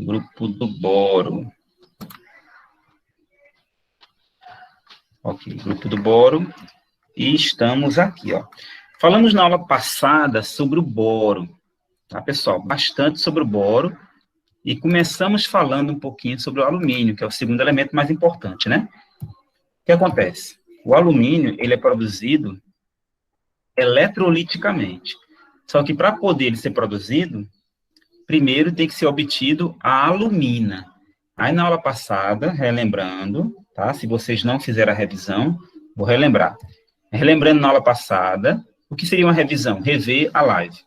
Grupo do boro. Ok, grupo do boro. E estamos aqui, ó. Falamos na aula passada sobre o boro, tá, pessoal? Bastante sobre o boro. E começamos falando um pouquinho sobre o alumínio, que é o segundo elemento mais importante, né? O que acontece? O alumínio, ele é produzido eletroliticamente. Só que para poder ele ser produzido, primeiro tem que ser obtido a alumina. Aí na aula passada, relembrando, tá? Se vocês não fizeram a revisão, vou relembrar. Relembrando na aula passada, o que seria uma revisão? Rever a live.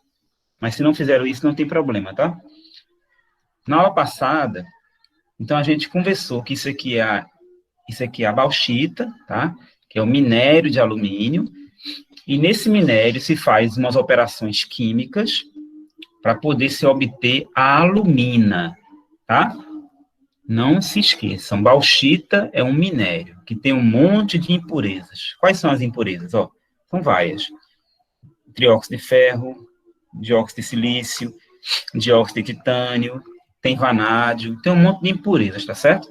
Mas se não fizeram isso, não tem problema, tá? Na aula passada, então a gente conversou que isso aqui é a bauxita, tá? Que é o minério de alumínio. E nesse minério se faz umas operações químicas para poder se obter a alumina, tá? Não se esqueçam, bauxita é um minério que tem um monte de impurezas. Quais são as impurezas? Ó, são várias. Trióxido de ferro, dióxido de silício, dióxido de titânio, tem vanádio, tem um monte de impurezas, tá certo?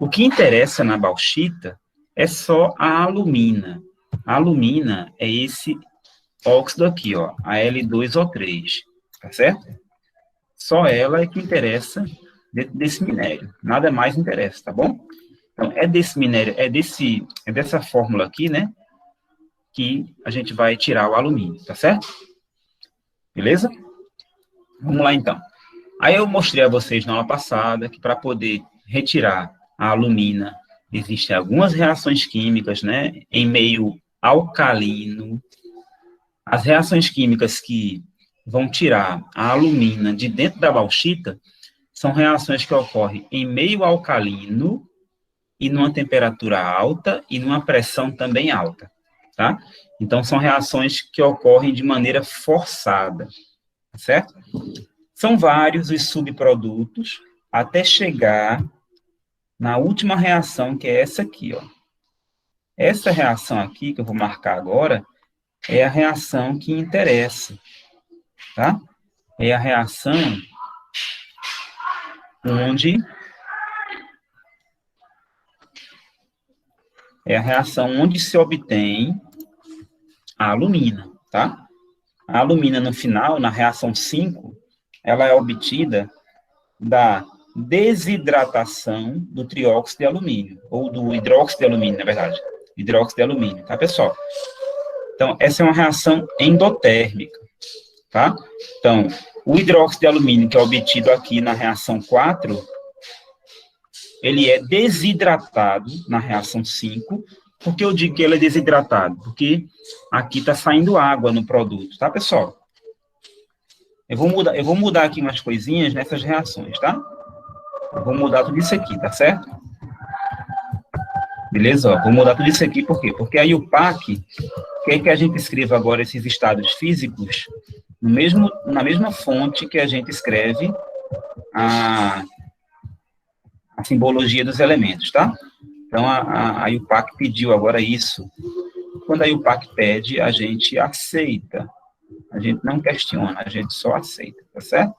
O que interessa na bauxita é só a alumina. A alumina é esse óxido aqui, ó, a Al2O3, tá certo? Só ela é que interessa dentro desse minério, nada mais interessa, tá bom? Então, é desse minério, é dessa fórmula aqui, né, que a gente vai tirar o alumínio, tá certo? Beleza? Vamos lá, então. Aí eu mostrei a vocês na aula passada que para poder retirar a alumina, existem algumas reações químicas, né, em meio alcalino. As reações químicas que vão tirar a alumina de dentro da bauxita são reações que ocorrem em meio alcalino e numa temperatura alta e numa pressão também alta, tá? Então, são reações que ocorrem de maneira forçada, tá certo? São vários os subprodutos até chegar na última reação, que é essa aqui, ó. Essa reação aqui, que eu vou marcar agora, é a reação que interessa, tá? É a reação onde se obtém a alumina, tá? A alumina, no final, na reação 5, ela é obtida da desidratação do trióxido de alumínio, ou do hidróxido de alumínio, na verdade. Hidróxido de alumínio, tá, pessoal? Então, essa é uma reação endotérmica, tá? Então, o hidróxido de alumínio, que é obtido aqui na reação 4, ele é desidratado na reação 5. Por que eu digo que ele é desidratado? Porque aqui está saindo água no produto, tá, pessoal? Eu vou mudar aqui umas coisinhas nessas reações, tá? Eu vou mudar tudo isso aqui, tá certo? Beleza? Ó, vou mudar tudo isso aqui, por quê? Porque a IUPAC quer que a gente escreva agora esses estados físicos na mesma fonte que a gente escreve a simbologia dos elementos, tá? Então, a IUPAC pediu agora isso. Quando a IUPAC pede, a gente aceita. A gente não questiona, a gente só aceita, tá certo?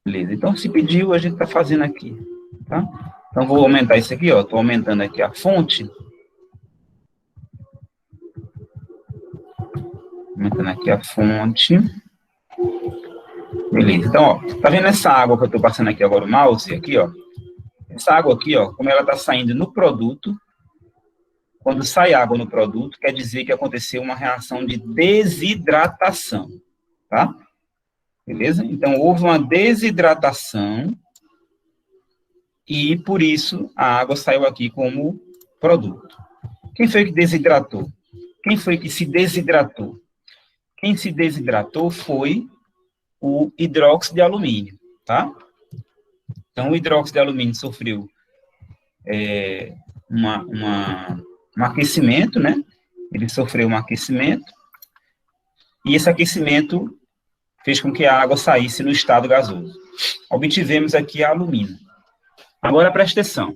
Beleza, então se pediu, a gente está fazendo aqui, tá? Então, vou aumentar isso aqui, ó. Estou aumentando aqui a fonte. Aumentando aqui a fonte. Beleza, então, ó, tá vendo essa água que eu estou passando aqui agora, o mouse, aqui, ó? Essa água aqui, ó, como ela está saindo no produto, quando sai água no produto, quer dizer que aconteceu uma reação de desidratação, tá? Beleza? Então, houve uma desidratação e, por isso, a água saiu aqui como produto. Quem foi que desidratou? Quem foi que se desidratou? Quem se desidratou foi o hidróxido de alumínio, tá? Então, o hidróxido de alumínio sofreu um aquecimento, né? Ele sofreu um aquecimento e esse aquecimento fez com que a água saísse no estado gasoso. Obtivemos aqui a alumina. Agora, presta atenção.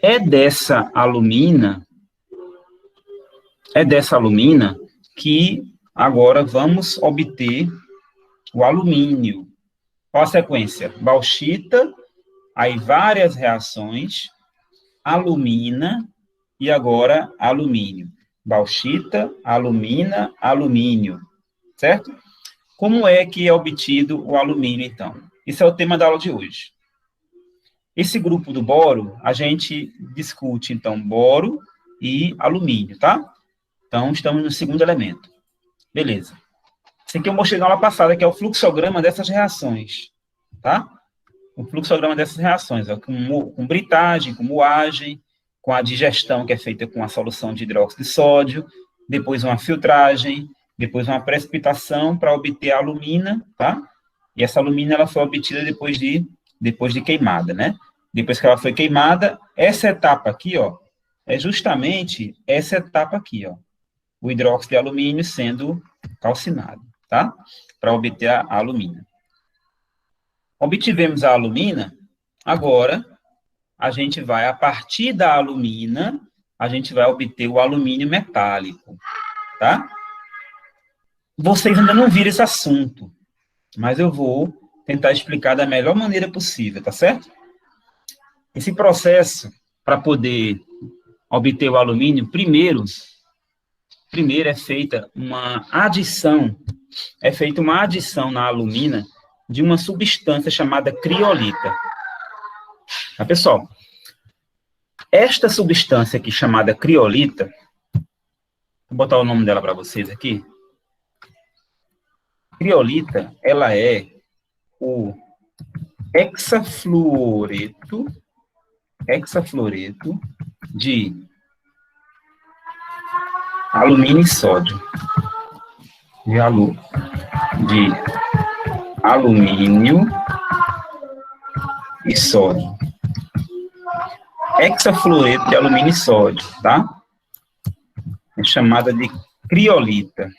É dessa alumina que agora vamos obter o alumínio, Qual a sequência? Bauxita, aí várias reações, alumina e agora alumínio. Bauxita, alumina, alumínio, certo? Como é que é obtido o alumínio, então? Esse é o tema da aula de hoje. Esse grupo do boro, a gente discute, então, boro e alumínio, tá? Então, estamos no segundo elemento. Beleza. Esse aqui eu mostrei na aula passada, que é o fluxograma dessas reações, tá? O fluxograma dessas reações, ó, com britagem, com moagem, com a digestão, que é feita com a solução de hidróxido de sódio, depois uma filtragem, depois uma precipitação para obter a alumina, tá? E essa alumina, ela foi obtida depois de queimada, né? Depois que ela foi queimada, essa etapa aqui, ó, é justamente essa etapa aqui, ó, o hidróxido de alumínio sendo calcinado, tá? Para obter a alumina. Obtivemos a alumina, agora a gente vai, a partir da alumina, a gente vai obter o alumínio metálico, tá? Vocês ainda não viram esse assunto, mas eu vou tentar explicar da melhor maneira possível, tá certo? Esse processo, para poder obter o alumínio, primeiro é feita uma adição na alumina de uma substância chamada criolita. Tá, pessoal? Esta substância aqui chamada criolita, vou botar o nome dela para vocês aqui. Criolita, ela é o hexafluoreto de alumínio e sódio. De alumínio e sódio. Hexafluoreto de alumínio e sódio, tá? É chamada de criolita.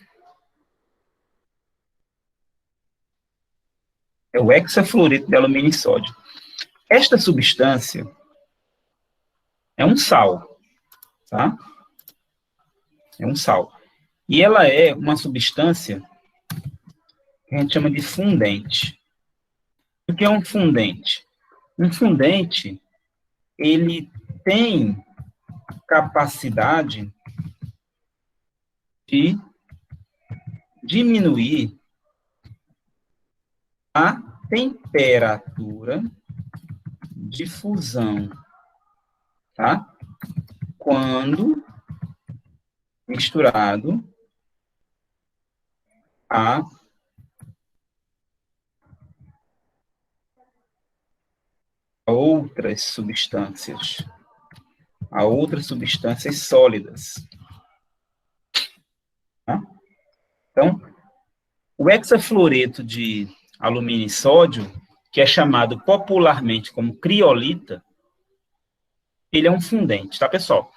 É o hexafluoreto de alumínio e sódio. Esta substância é um sal, tá? É um sal. E ela é uma substância que a gente chama de fundente. O que é um fundente? Um fundente, ele tem capacidade de diminuir a temperatura de fusão, tá? Quando misturado a outras substâncias sólidas. Tá? Então, o hexafluoreto de alumínio e sódio, que é chamado popularmente como criolita, ele é um fundente, tá, pessoal?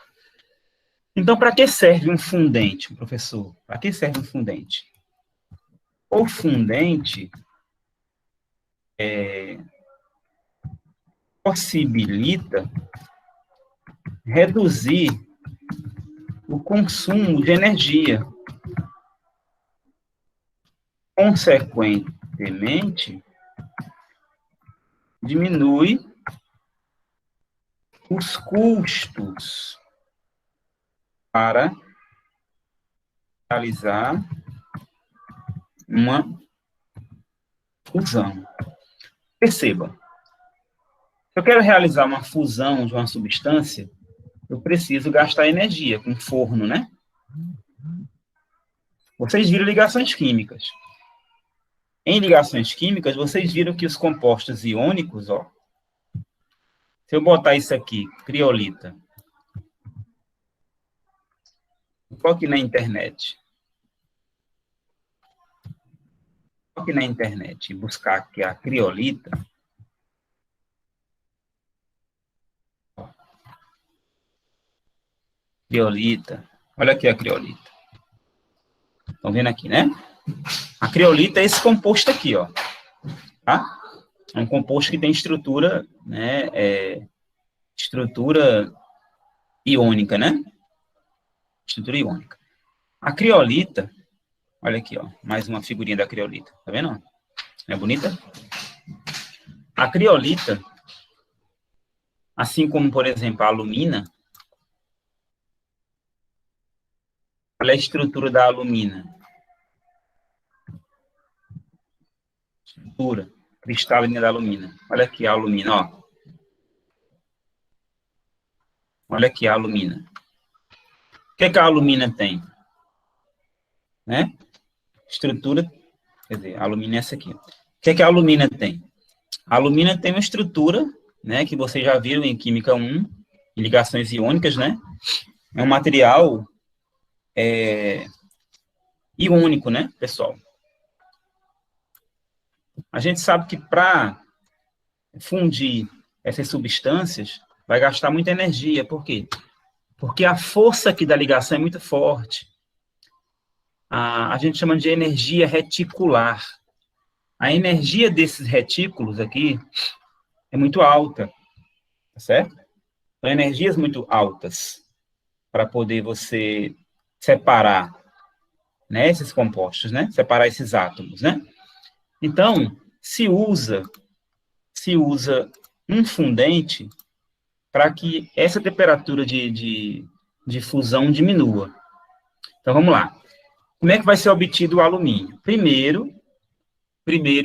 Então, para que serve um fundente, professor? Para que serve um fundente? O fundente possibilita reduzir o consumo de energia. Consequentemente, diminui os custos para realizar uma fusão. Perceba, se eu quero realizar uma fusão de uma substância, eu preciso gastar energia com forno, né? Vocês viram ligações químicas. Em ligações químicas, vocês viram que os compostos iônicos, ó, se eu botar isso aqui, criolita, coloque na internet. Coloque na internet e buscar aqui a criolita. Criolita. Olha aqui a criolita. Estão vendo aqui, né? A criolita é esse composto aqui, ó. Tá? É um composto que tem estrutura, né? Estrutura iônica, né? Estrutura iônica. A criolita, olha aqui, ó. Mais uma figurinha da criolita. Tá vendo? Não é bonita? A criolita, assim como, por exemplo, a alumina, qual é a estrutura da alumina? Estrutura cristalina da alumina. Olha aqui a alumina, ó. Olha aqui a alumina. O que é que a alumina tem? Né? Estrutura, quer dizer, a alumina é essa aqui. O que é que a alumina tem? A alumina tem uma estrutura, né, que vocês já viram em Química 1, em ligações iônicas, né? É um material iônico, né, pessoal? A gente sabe que para fundir essas substâncias vai gastar muita energia. Por quê? Porque a força aqui da ligação é muito forte. A gente chama de energia reticular. A energia desses retículos aqui é muito alta, tá certo? São energias muito altas para poder você separar, né, esses compostos, né? Separar esses átomos, né? Então, se usa um fundente para que essa temperatura de fusão diminua. Então, vamos lá. Como é que vai ser obtido o alumínio? Primeiro,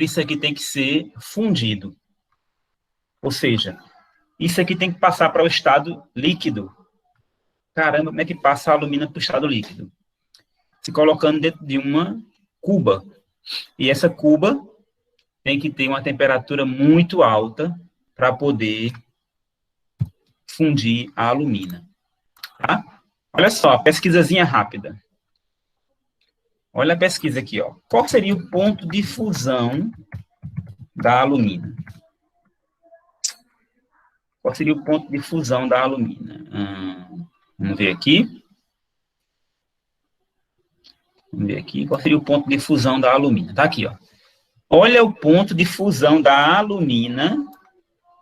isso aqui tem que ser fundido. Ou seja, isso aqui tem que passar para o estado líquido. Caramba, como é que passa a alumina para o estado líquido? Se colocando dentro de uma cuba. E essa cuba tem que ter uma temperatura muito alta para poder fundir a alumina. Tá? Olha só, pesquisazinha rápida. Olha a pesquisa aqui, ó. Qual seria o ponto de fusão da alumina? Qual seria o ponto de fusão da alumina? Vamos ver aqui. Vamos ver aqui. Qual seria o ponto de fusão da alumina? Tá aqui, ó. Olha o ponto de fusão da alumina,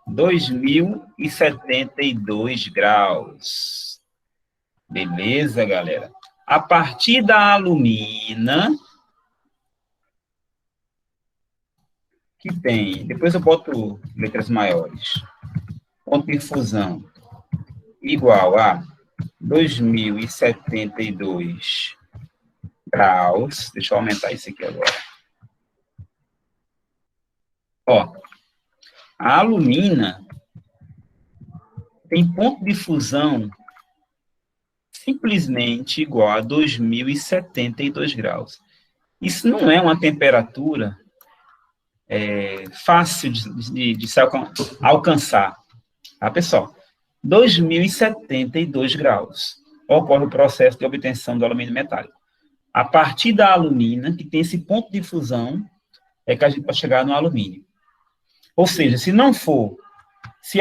2072 graus. Beleza, galera? A partir da alumina, que tem, depois eu boto letras maiores, ponto de fusão igual a 2072 graus. Deixa eu aumentar isso aqui agora. Ó, a alumina tem ponto de fusão simplesmente igual a 2072 graus. Isso não é uma temperatura fácil de se alcançar, tá, pessoal? 2072 graus ocorre o processo de obtenção do alumínio metálico. A partir da alumina, que tem esse ponto de fusão, é que a gente vai chegar no alumínio. Ou seja, se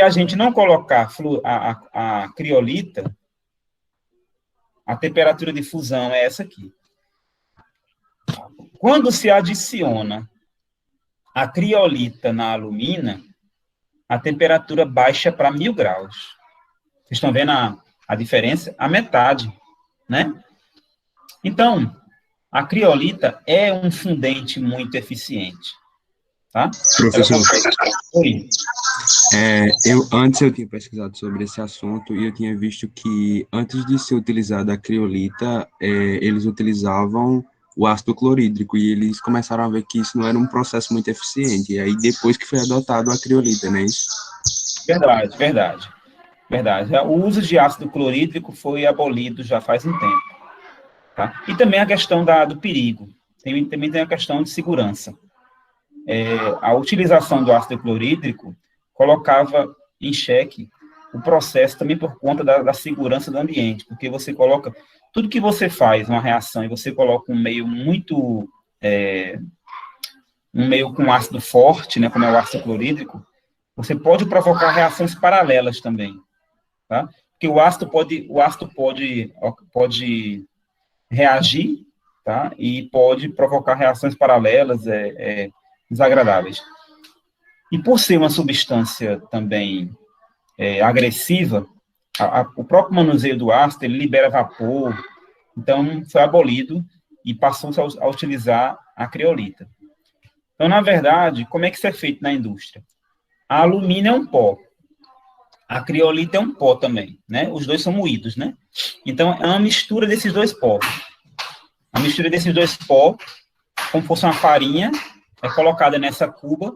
a gente não colocar a criolita, a temperatura de fusão é essa aqui. Quando se adiciona a criolita na alumina, a temperatura baixa para 1000 graus. Vocês estão vendo a diferença? A metade, né? Então, a criolita é um fundente muito eficiente, tá? Professor, Oi. Antes eu tinha pesquisado sobre esse assunto e eu tinha visto que antes de ser utilizada a criolita, eles utilizavam o ácido clorídrico e eles começaram a ver que isso não era um processo muito eficiente. E aí depois que foi adotado a criolita, não é isso? Verdade, verdade. Verdade. O uso de ácido clorídrico foi abolido já faz um tempo. Tá? E também a questão do perigo. Também tem a questão de segurança. A utilização do ácido clorídrico colocava em xeque o processo também por conta da segurança do ambiente, porque você coloca, tudo que você faz, uma reação, e você coloca um meio muito, um meio com ácido forte, né, como é o ácido clorídrico, você pode provocar reações paralelas também, tá? Porque o ácido pode reagir, tá? E pode provocar reações paralelas desagradáveis. E por ser uma substância também agressiva, o próprio manuseio do ácido, ele libera vapor, então foi abolido e passou-se a utilizar a criolita. Então, na verdade, como é que isso é feito na indústria? A alumina é um pó. A criolita é um pó também, né? Os dois são moídos, né? Então, é uma mistura desses dois pós. A mistura desses dois pó, como fosse uma farinha, é colocada nessa cuba.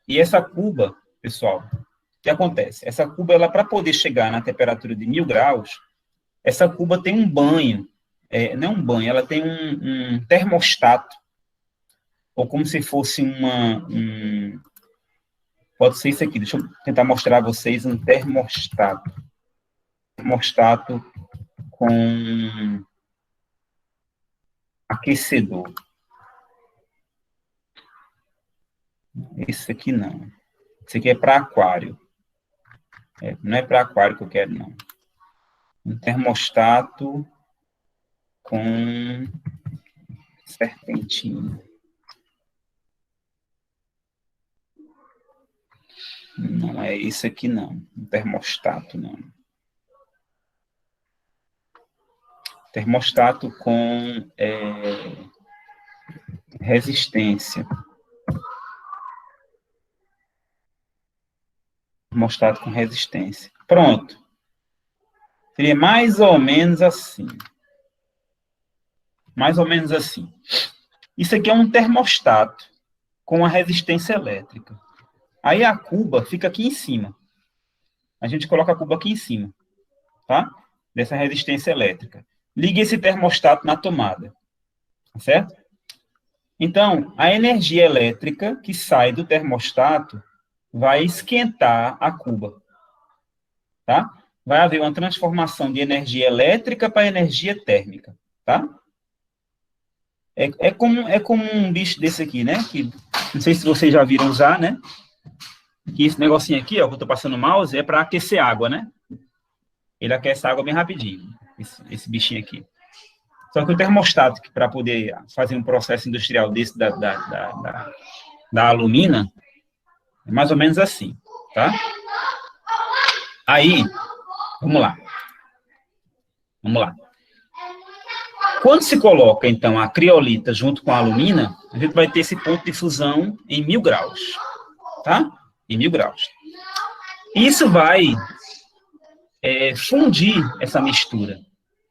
E essa cuba, pessoal, o que acontece? Essa cuba, ela para poder chegar na temperatura de 1000 graus, essa cuba tem um banho. Não é um banho, ela tem um termostato. Ou como se fosse pode ser isso aqui, deixa eu tentar mostrar a vocês um termostato. Termostato com aquecedor. Esse aqui não. Esse aqui é para aquário. Não é para aquário que eu quero, não. Um termostato com serpentina. Não é esse aqui, não. Um termostato, não. Termostato com resistência. Termostato com resistência. Pronto. Seria mais ou menos assim. Mais ou menos assim. Isso aqui é um termostato com a resistência elétrica. Aí a cuba fica aqui em cima. A gente coloca a cuba aqui em cima, tá? Dessa resistência elétrica. Liga esse termostato na tomada, certo? Então, a energia elétrica que sai do termostato vai esquentar a cuba, tá? Vai haver uma transformação de energia elétrica para energia térmica, tá? É como um bicho desse aqui, né? Que, não sei se vocês já viram usar, né? Que esse negocinho aqui, ó, que eu tô passando o mouse, é para aquecer água, né? Ele aquece a água bem rapidinho, esse bichinho aqui. Só que o termostato, para poder fazer um processo industrial desse da alumina, é mais ou menos assim, tá? Aí, vamos lá. Vamos lá. Quando se coloca, então, a criolita junto com a alumina, a gente vai ter esse ponto de fusão em 1000 graus, tá? Em 1000 graus. Isso vai fundir essa mistura.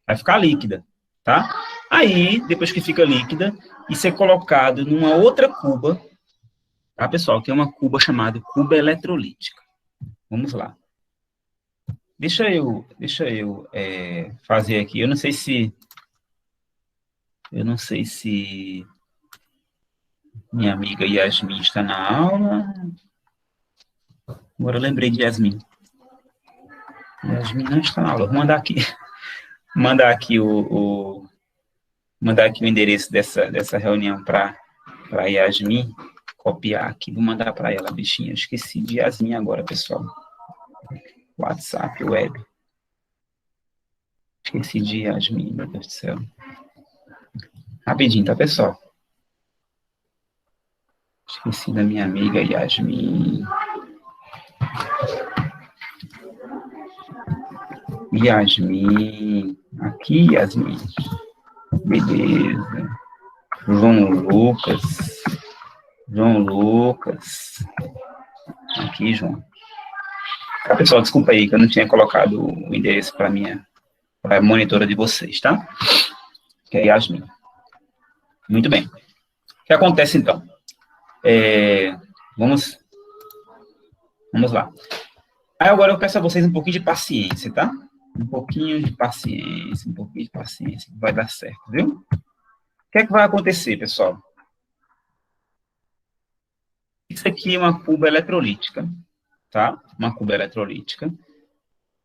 Vai ficar líquida, tá? Aí, depois que fica líquida, isso é colocado numa outra cuba, tá, pessoal? Que é uma cuba chamada cuba eletrolítica. Vamos lá. Deixa eu fazer aqui. Eu não sei se minha amiga Yasmin está na aula. Agora eu lembrei de Yasmin. Yasmin não está na aula. Vou mandar aqui o endereço dessa reunião para Yasmin. Copiar aqui. Vou mandar para ela, bichinha. Eu esqueci de Yasmin agora, pessoal. WhatsApp, web. Esqueci de Yasmin, meu Deus do céu. Rapidinho, tá, pessoal? Esqueci da minha amiga Yasmin. Yasmin. Aqui, Yasmin. Beleza. João Lucas. Aqui, João. Tá, pessoal, desculpa aí que eu não tinha colocado o endereço para a monitora de vocês, tá? Que é Yasmin. Muito bem. O que acontece, então? Vamos lá. Aí agora eu peço a vocês um pouquinho de paciência, tá? Um pouquinho de paciência, vai dar certo, viu? O que é que vai acontecer, pessoal? Isso aqui é uma cuba eletrolítica, tá? Uma cuba eletrolítica.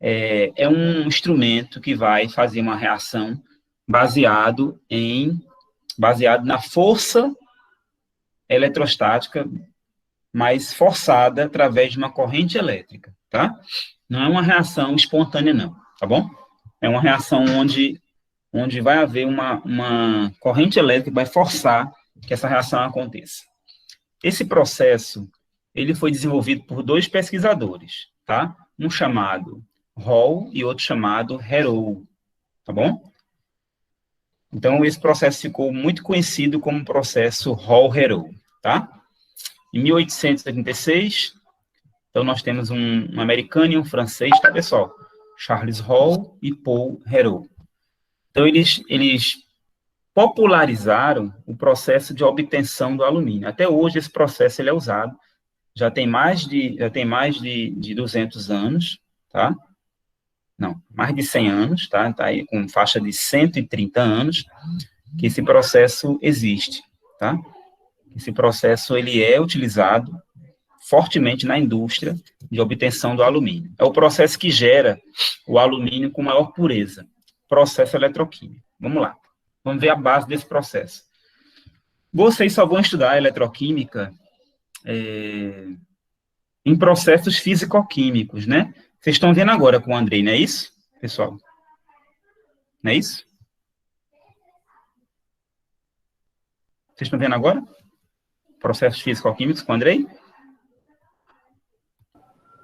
É um instrumento que vai fazer uma reação baseado na força eletrostática, mas forçada através de uma corrente elétrica, tá? Não é uma reação espontânea, não, tá bom? É uma reação onde vai haver uma corrente elétrica que vai forçar que essa reação aconteça. Esse processo, ele foi desenvolvido por dois pesquisadores, tá? Um chamado Hall e outro chamado Heroult, tá bom? Então, esse processo ficou muito conhecido como processo Hall-Heroult, tá? Em 1886, Então, nós temos um americano e um francês, tá, pessoal? Charles Hall e Paul Héroult. Então, eles popularizaram o processo de obtenção do alumínio. Até hoje, esse processo ele é usado. Já tem mais de 200 anos, tá? Não, mais de 100 anos, tá? Tá aí com faixa de 130 anos que esse processo existe, tá? Esse processo, ele é utilizado fortemente na indústria de obtenção do alumínio. É o processo que gera o alumínio com maior pureza. Processo eletroquímico. Vamos lá. Vamos ver a base desse processo. Vocês só vão estudar eletroquímica em processos físico-químicos, né? Vocês estão vendo agora com o Andrei, não é isso, pessoal? Não é isso? Vocês estão vendo agora? Processos físico-químicos com o Andrei?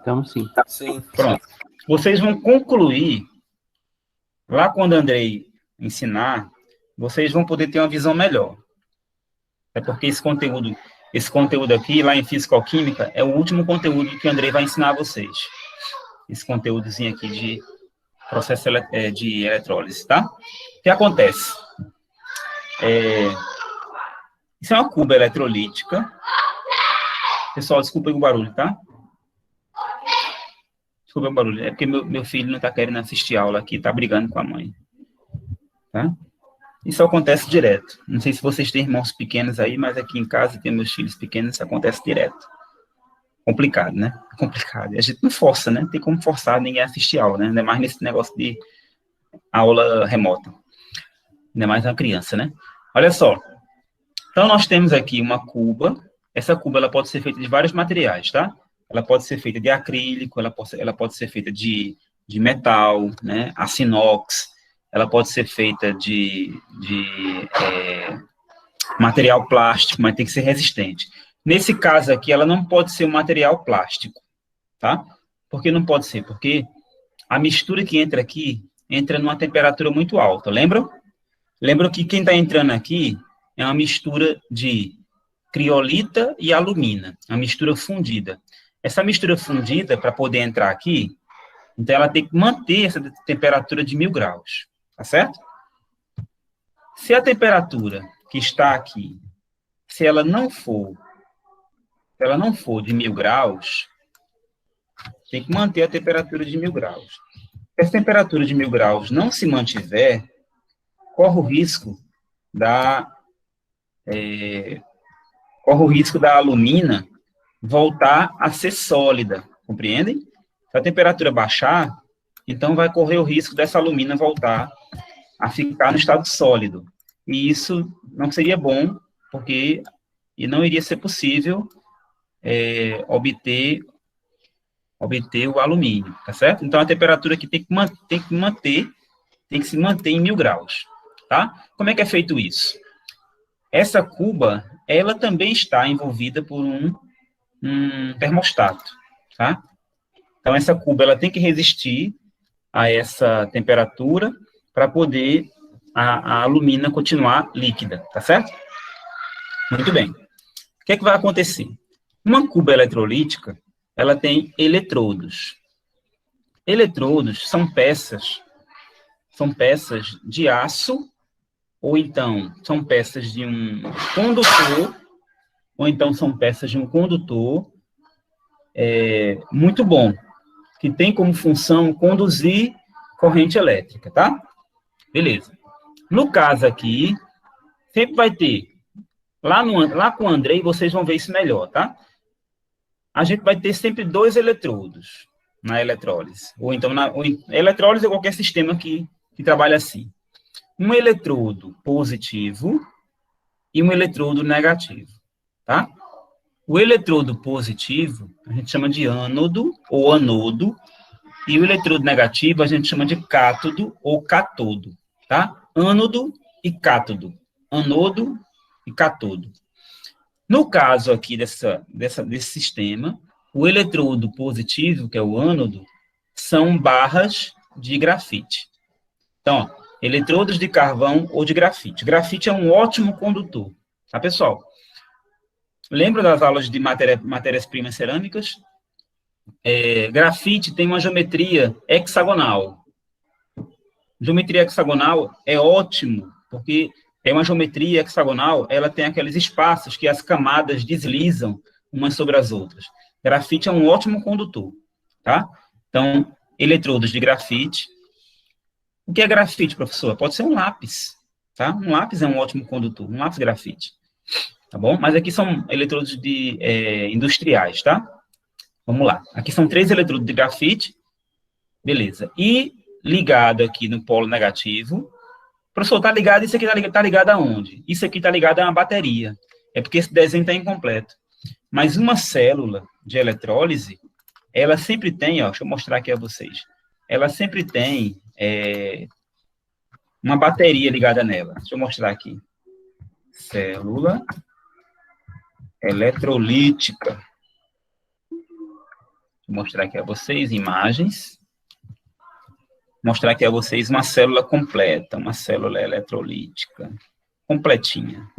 Então, sim. Sim. Pronto. Vocês vão concluir, lá quando o Andrei ensinar, vocês vão poder ter uma visão melhor. É porque esse conteúdo aqui, lá em Físico-Química, é o último conteúdo que o Andrei vai ensinar a vocês. Esse conteúdozinho aqui de processo de eletrólise, tá? O que acontece? Isso é uma cuba eletrolítica. Pessoal, desculpa aí o barulho, tá? Desculpa o barulho. É porque meu filho não está querendo assistir aula aqui, está brigando com a mãe. Tá? Isso acontece direto. Não sei se vocês têm irmãos pequenos aí, mas aqui em casa tem meus filhos pequenos, isso acontece direto. Complicado, né? Complicado. E a gente não força, né? Não tem como forçar ninguém a assistir aula, né? Ainda mais nesse negócio de aula remota. Ainda mais uma criança, né? Olha só. Então, nós temos aqui uma cuba. Essa cuba, ela pode ser feita de vários materiais, tá? Ela pode ser feita de acrílico, ela pode ser feita de metal, né? Aço inox. Ela pode ser feita de material plástico, mas tem que ser resistente. Nesse caso aqui, ela não pode ser um material plástico, tá? Por que não pode ser? Porque a mistura que entra aqui, entra numa temperatura muito alta, lembram? Lembram que quem está entrando aqui é uma mistura de criolita e alumina, uma mistura fundida. Essa mistura fundida, para poder entrar aqui, então ela tem que manter essa temperatura de 1000 graus, tá certo? Se a temperatura que está aqui, se ela não for de 1000 graus, tem que manter a temperatura de 1000 graus. Se a temperatura de 1000 graus não se mantiver, corre o risco da alumina voltar a ser sólida, compreendem? Se a temperatura baixar, então vai correr o risco dessa alumina voltar a ficar no estado sólido. E isso não seria bom, porque não iria ser possível obter o alumínio, tá certo? Então, a temperatura aqui tem que se manter em 1000 graus, tá? Como é que é feito isso? Essa cuba, ela também está envolvida por um termostato, tá? Então, essa cuba, ela tem que resistir a essa temperatura para poder a alumina continuar líquida, tá certo? Muito bem. O que é que vai acontecer? Uma cuba eletrolítica, ela tem eletrodos. Eletrodos são peças de aço, ou então são peças de um condutor, ou então são peças de um condutor muito bom, que tem como função conduzir corrente elétrica, tá? Beleza. No caso aqui, sempre vai ter, lá com o Andrei, vocês vão ver isso melhor, tá? A gente vai ter sempre 2 eletrodos na eletrólise. Ou então, eletrólise é qualquer sistema que trabalha assim. Um eletrodo positivo e um eletrodo negativo, tá? O eletrodo positivo, a gente chama de ânodo ou anodo, e o eletrodo negativo a gente chama de cátodo ou catodo, tá? Ânodo e cátodo. Anodo e catodo. No caso aqui desse sistema, o eletrodo positivo, que é o ânodo, são barras de grafite. Então, ó, eletrodos de carvão ou de grafite. Grafite é um ótimo condutor, tá, pessoal? Lembra das aulas de matérias-primas cerâmicas? Grafite tem uma geometria hexagonal. Geometria hexagonal é ótimo, porque é uma geometria hexagonal, ela tem aqueles espaços que as camadas deslizam umas sobre as outras. Grafite é um ótimo condutor, tá? Então, eletrodos de grafite. O que é grafite, professor? Pode ser um lápis, tá? Um lápis é um ótimo condutor, um lápis grafite, tá bom? Mas aqui são eletrodos industriais, tá? Vamos lá. Aqui são 3 eletrodos de grafite, beleza. E ligado aqui no polo negativo, professor, tá ligado, isso aqui tá ligado aonde? Isso aqui tá ligado a uma bateria. É porque esse desenho está incompleto. Mas uma célula de eletrólise, ela sempre tem, ó, deixa eu mostrar aqui a vocês, ela sempre tem uma bateria ligada nela. Deixa eu mostrar aqui. Célula eletrolítica. Vou mostrar aqui a vocês imagens. Mostrar aqui a vocês uma célula completa, uma célula eletrolítica completinha.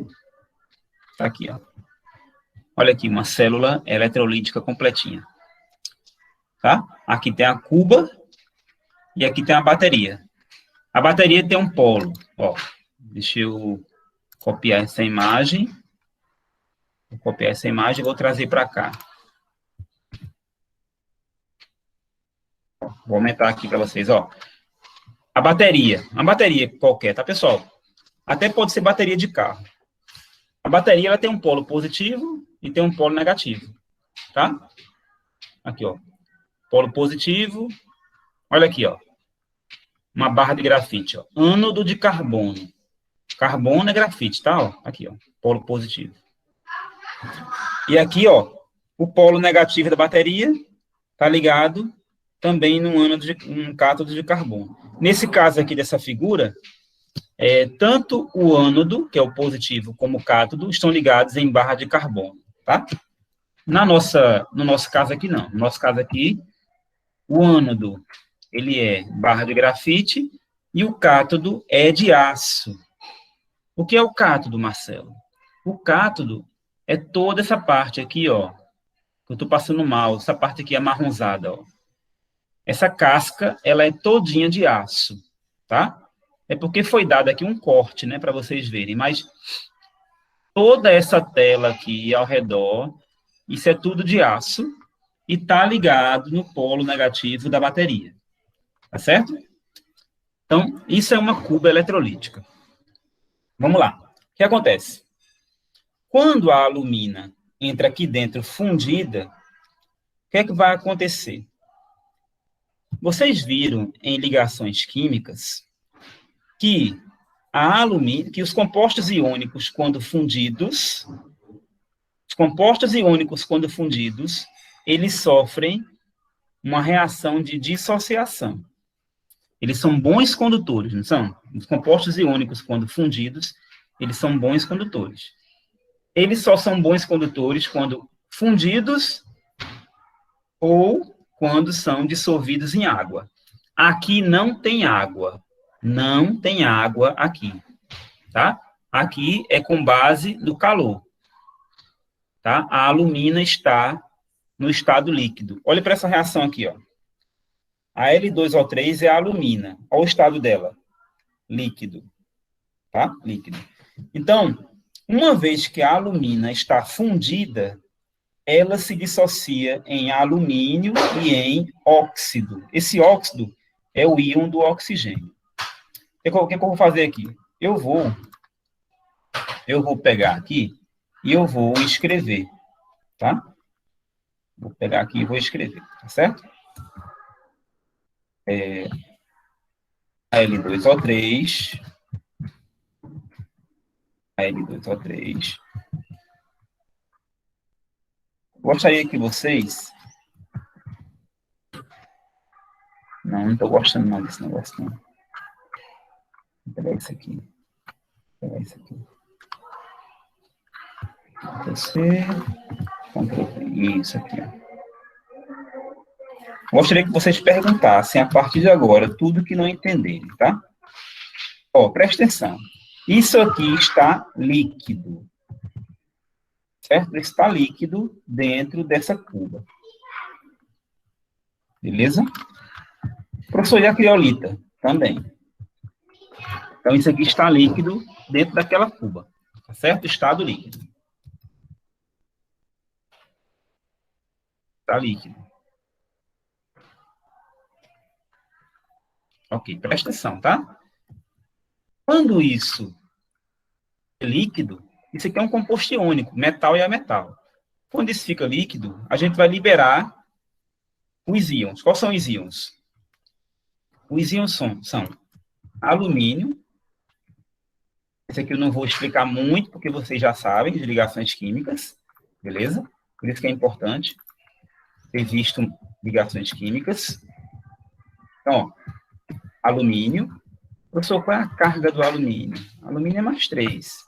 Tá aqui, ó. Olha aqui, uma célula eletrolítica completinha. Tá? Aqui tem a cuba e aqui tem a bateria. A bateria tem um polo, ó. Deixa eu copiar essa imagem. Vou copiar essa imagem e vou trazer para cá. Vou aumentar aqui para vocês, ó. A bateria, uma bateria qualquer, tá, pessoal? Até pode ser bateria de carro. A bateria, ela tem um polo positivo e tem um polo negativo, tá? Aqui, ó. Polo positivo. Olha aqui, ó. Uma barra de grafite, ó. Ânodo de carbono. Carbono é grafite, tá? Ó, aqui, ó. Polo positivo. E aqui, ó, o polo negativo da bateria tá ligado também num cátodo de carbono. Nesse caso aqui dessa figura, tanto o ânodo, que é o positivo, como o cátodo, estão ligados em barra de carbono, tá? No nosso caso aqui, não. No nosso caso aqui, o ânodo, ele é barra de grafite e o cátodo é de aço. O que é o cátodo, Marcelo? O cátodo é toda essa parte aqui, ó, que eu estou passando mal, essa parte aqui amarronzada, ó. Essa casca, ela é todinha de aço, tá? É porque foi dado aqui um corte, né, para vocês verem, mas toda essa tela aqui ao redor, isso é tudo de aço e tá ligado no polo negativo da bateria, tá certo? Então, isso é uma cuba eletrolítica. Vamos lá. O que acontece? Quando a alumina entra aqui dentro fundida, o que é que vai acontecer? Vocês viram em ligações químicas que que os compostos iônicos, quando fundidos, eles sofrem uma reação de dissociação. Eles são bons condutores, não são? Os compostos iônicos, quando fundidos, eles são bons condutores. Eles só são bons condutores quando fundidos ou quando são dissolvidos em água. Aqui não tem água. Não tem água aqui, tá? Aqui é com base no calor, tá? A alumina está no estado líquido. Olha para essa reação aqui, ó. A L2O3 é a alumina. Olha o estado dela. Líquido, tá? Líquido. Então, uma vez que a alumina está fundida, ela se dissocia em alumínio e em óxido. Esse óxido é o íon do oxigênio. O que eu vou fazer aqui? Eu vou pegar aqui e eu vou escrever, tá? Vou pegar aqui e vou escrever, tá certo? L2O3, L2O3. Gostaria que vocês... Não estou gostando não desse negócio, não. Vou pegar isso aqui. Vou pegar isso aqui. Isso aqui, ó. Gostaria que vocês perguntassem, a partir de agora, tudo que não entenderem, tá? Ó, presta atenção. Isso aqui está líquido. Certo? Está líquido dentro dessa cuba. Beleza? Professor, e a criolita? Também. Então, isso aqui está líquido dentro daquela cuba. Tá certo? Estado líquido. Está líquido. Ok, presta atenção, tá? Quando isso é líquido, isso aqui é um composto iônico, metal e ametal. Quando isso fica líquido, a gente vai liberar os íons. Quais são os íons? Os íons são alumínio. Esse aqui eu não vou explicar muito, porque vocês já sabem de ligações químicas, beleza? Por isso que é importante ter visto ligações químicas. Então, ó, alumínio. Professor, qual é a carga do alumínio? Alumínio é mais 3.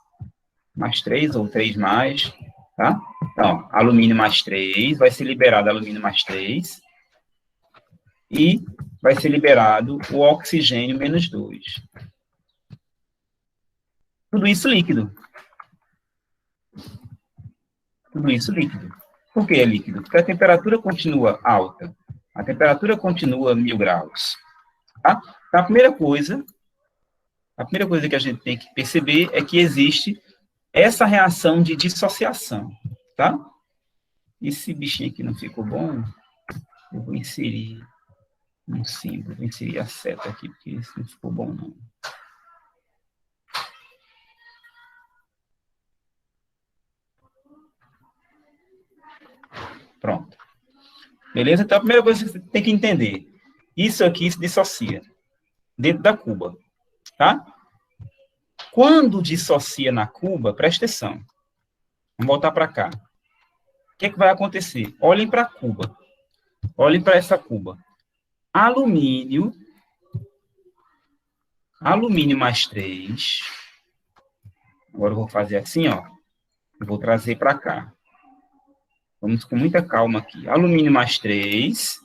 Mais 3 ou 3 mais, tá? Então, ó, alumínio mais 3, vai ser liberado alumínio mais 3. E vai ser liberado o oxigênio menos 2. Tudo isso líquido. Tudo isso líquido. Por que é líquido? Porque a temperatura continua alta. A temperatura continua 1000 graus. Tá? Então, a primeira coisa que a gente tem que perceber é que existe essa reação de dissociação. Tá? Esse bichinho aqui não ficou bom? Eu vou inserir um símbolo. Vou inserir a seta aqui, porque isso não ficou bom, não. Pronto. Beleza? Então, a primeira coisa que você tem que entender. Isso aqui se dissocia dentro da cuba. Tá? Quando dissocia na cuba, presta atenção. Vamos voltar para cá. O que é que vai acontecer? Olhem para a cuba. Olhem para essa cuba. Alumínio mais 3. Agora eu vou fazer assim, ó. Eu vou trazer para cá. Vamos com muita calma aqui. Alumínio mais 3.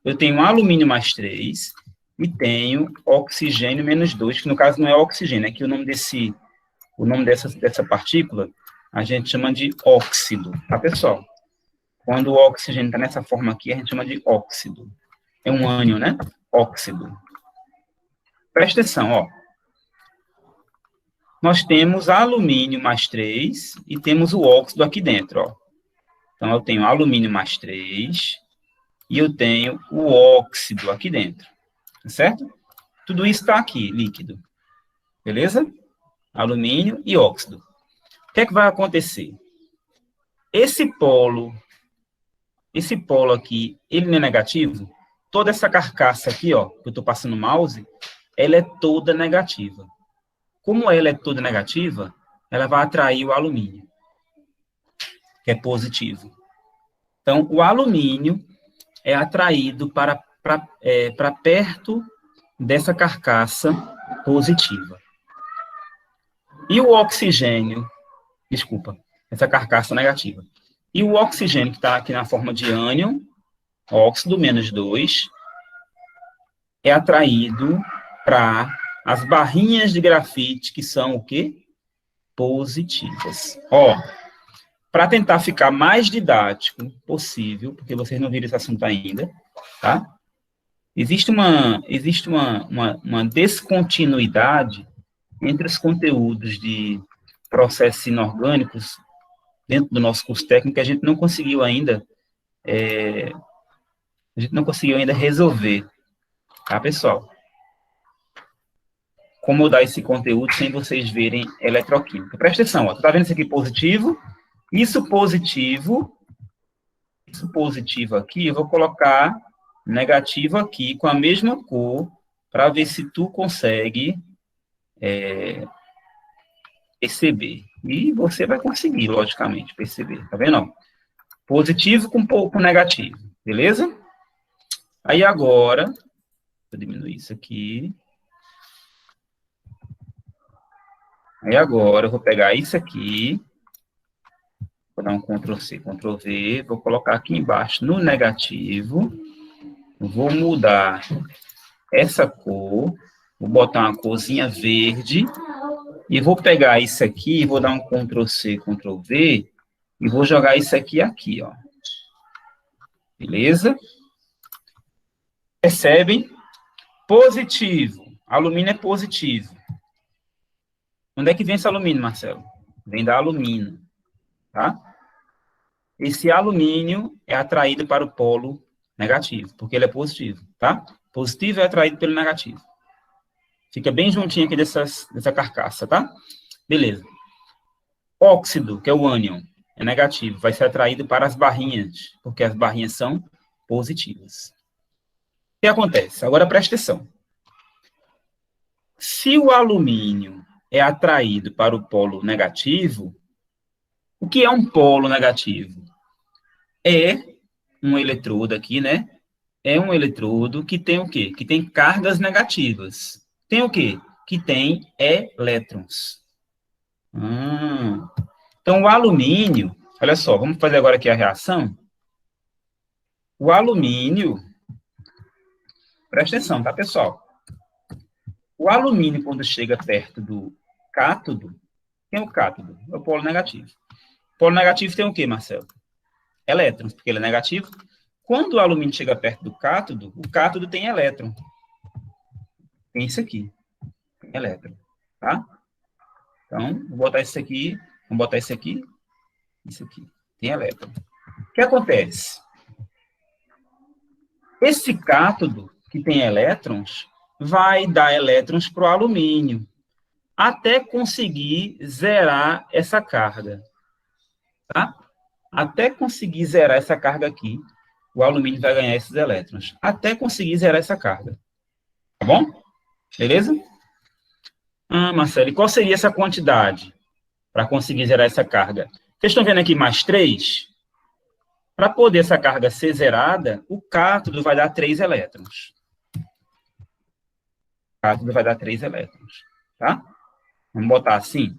Eu tenho alumínio mais 3 e tenho oxigênio menos 2, que no caso não é oxigênio, é que o nome dessa partícula a gente chama de óxido, tá, pessoal? Quando o oxigênio está nessa forma aqui, a gente chama de óxido. É um ânion, né? Óxido. Presta atenção, ó. Nós temos alumínio mais 3 e temos o óxido aqui dentro, ó. Então, eu tenho alumínio mais 3 e eu tenho o óxido aqui dentro, certo? Tudo isso está aqui, líquido. Beleza? Alumínio e óxido. O que é que vai acontecer? Esse polo aqui, ele não é negativo? Toda essa carcaça aqui, ó, que eu estou passando o mouse, ela é toda negativa. Como ela é toda negativa, ela vai atrair o alumínio, que é positivo. Então, o alumínio é atraído para perto dessa carcaça positiva. E o oxigênio, desculpa, essa carcaça negativa. E o oxigênio, que está aqui na forma de ânion, óxido menos 2, é atraído para as barrinhas de grafite, que são o quê? Positivas. Ó, para tentar ficar mais didático possível, porque vocês não viram esse assunto ainda, tá? Existe uma descontinuidade entre os conteúdos de processos inorgânicos dentro do nosso curso técnico que a gente não conseguiu ainda resolver, tá, pessoal? Como dar esse conteúdo sem vocês verem eletroquímica. Presta atenção, ó, tá vendo isso aqui positivo? Isso positivo aqui, eu vou colocar negativo aqui com a mesma cor, para ver se tu consegue perceber. E você vai conseguir, logicamente, perceber, tá vendo? Positivo com pouco negativo, beleza? Aí agora, vou diminuir isso aqui. Aí agora eu vou pegar isso aqui, vou dar um Ctrl+C, Ctrl+V, vou colocar aqui embaixo no negativo, vou mudar essa cor, vou botar uma corzinha verde, e vou pegar isso aqui, vou dar um Ctrl+C, Ctrl+V, e vou jogar isso aqui, ó. Beleza? Percebem? Positivo. Alumínio é positivo. Onde é que vem esse alumínio, Marcelo? Vem da alumina, tá? Esse alumínio é atraído para o polo negativo, porque ele é positivo, tá? Positivo é atraído pelo negativo. Fica bem juntinho aqui dessa carcaça, tá? Beleza. Óxido, que é o ânion, é negativo, vai ser atraído para as barrinhas, porque as barrinhas são positivas. O que acontece? Agora presta atenção. Se o alumínio é atraído para o polo negativo, o que é um polo negativo? É um eletrodo aqui, né? É um eletrodo que tem o quê? Que tem cargas negativas. Tem o quê? Que tem elétrons. Então, o alumínio, olha só, vamos fazer agora aqui a reação. O alumínio, presta atenção, tá, pessoal? O alumínio, quando chega perto do cátodo, quem é o cátodo? É o polo negativo. O polo negativo tem o quê, Marcelo? Elétrons, porque ele é negativo. Quando o alumínio chega perto do cátodo, o cátodo tem elétron. Tem isso aqui, tem elétron, tá? Então, vou botar isso aqui, vamos botar isso aqui, tem elétron. O que acontece? Esse cátodo, que tem elétrons, vai dar elétrons para o alumínio, até conseguir zerar essa carga, tá? Até conseguir zerar essa carga aqui, o alumínio vai ganhar esses elétrons. Até conseguir zerar essa carga. Tá bom? Beleza? Marcelo, e qual seria essa quantidade para conseguir zerar essa carga? Vocês estão vendo aqui mais 3? Para poder essa carga ser zerada, o cátodo vai dar 3 elétrons. O cátodo vai dar 3 elétrons. Tá? Vamos botar assim.